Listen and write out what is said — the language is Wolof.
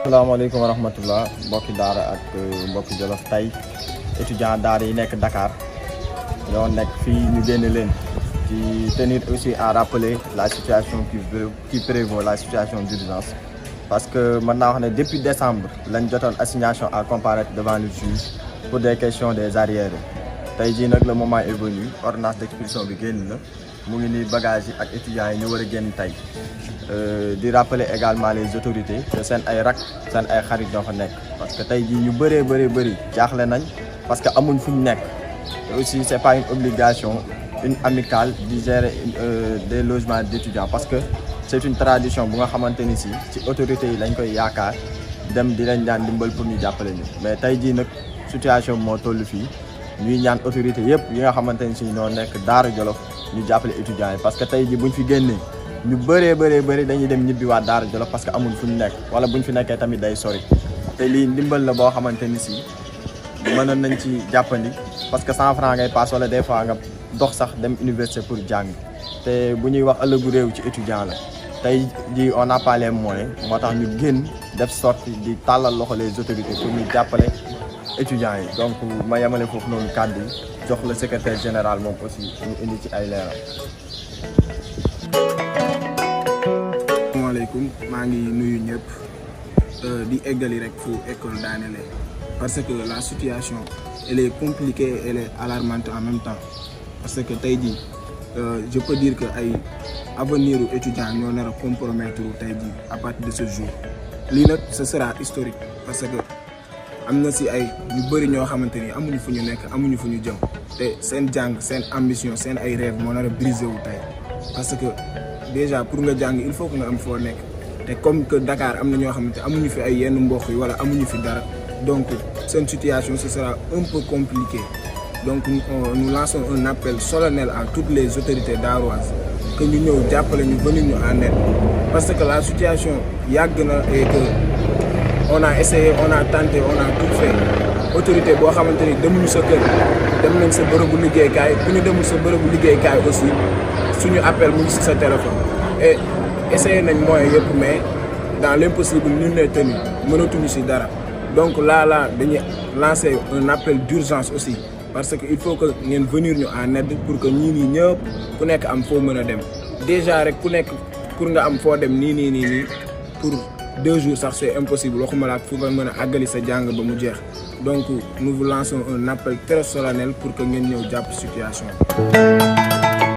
asalaamaaleykum wa rahmatullah mbokki daara ak mbokki Jolof tey étudiant daara yi nekk Dakar ñoo nekk fii ñu génne leen ci tenir aussi à rappeler la situation qui prévaut, la situation d'urgence, parce que mën naa wax ne depuis décembre lañ jotoon assignation à comparaître devant le juge pour des questions des arriérés. tey jii nag le moment est venu, ordonnance d'expulsion bi génn na mu ngi nii bagages yi ak étudiants yi ñu war a génn tey. di rappeler également les autorités que seen ay rak seen ay xarit ñoo fa nekk, parce que tey jii ñu bëri jaaxle nañ parce que amuñ fu ñu nekk te aussi c'est pas une obligation une amicale di gérer des logements d'étudiants, parce que c'est une tradition bu nga xamante ni ci autorités yi lañ koy yaakaar dem di leen ñaan dimbal pour ñu jàppale ñu. Mais tey jii nag situation moo toll fii ñuy ñaan autorités yëpp yi nga xamante ni ci ñoo nekk Daara Jolof ñu jàppale étudiants yi, parce que tey jii buñ fi génnee ñu bëree dañuy dem ñibbi waa Daara Jolof parce que amul fu ñu nekk, wala buñ fi nekkee tamit day sori. te lii ndimbal la boo xamante ni ci mënoon nañ ci jàppandi, parce que 100 francs ngay pass wala des fois nga dox sax dem université pour jàng. te bu ñuy wax ëllëgu réew ci étudiant la, tey jii on n'a pas les moyens, moo tax ñu génn def sorti di tàllal loxo les autorités pour ñu jàppale étudiants yi. donc ma yemale foofu noonu kàddu yi jox le secrétaire général moom aussi ñu indi ci ay leeral. asalaamaaleykum, maa ngi nuyu ñëpp di eggali rek fu école daanele, parce que la situation elle est compliquée, elle est alarmante en même temps, parce que tey jii je peux dire que ay avenir u étudiant ñoo nar a compromettre tey jii à partir de ce jour. lii nag ce sera historique, parce que am na si ay ñu bëri ñoo xamante ni amuñu fu ñu nekk, amuñu fu ñu jëm, te seen jàng seen ambition seen ay rêve moo nar a brisé wu tey, parce que déjà pour nga jàng il faut que nga am foo nekk, te comme que Dakar am na ñoo xamante amuñu fi ay yenn mbokk yi wala amuñu fi dara, donc seen situation ce sera un peu compliqué. Donc nous lançons un appel solennel à toutes les autorités daroises que ñu ñëw jàppale ñu venir ñu en aide, parce que la situation yàgg na et que on a essayé, on a tenté, on a tout fait. autorité boo xamante ni demuñu sa kër dem nañ sa bërëbu liggéeykaay, bu ñu demul sa bërëbu liggéeykaay aussi suñu appel mu ngi si sa téléphone, et essayé nañ moyens yëpp, mais dans l'impossible nul n'est tenu, mënatuñu si dara. donc là dañuy lancer un appel d'urgence aussi, parce que il faut que ngeen venir ñu en aide pour que ñii nii ñëpp ku nekk am foo mën a dem. déjà rek ku nekk pour nga am foo dem nii pour 2 jours sax c'est impossible, waxuma la fu nga mën a àggali sa jàng ba mu jeex. donc nous vous lançons un appel très solennel pour que ngeen ñëw jàpp situation bi.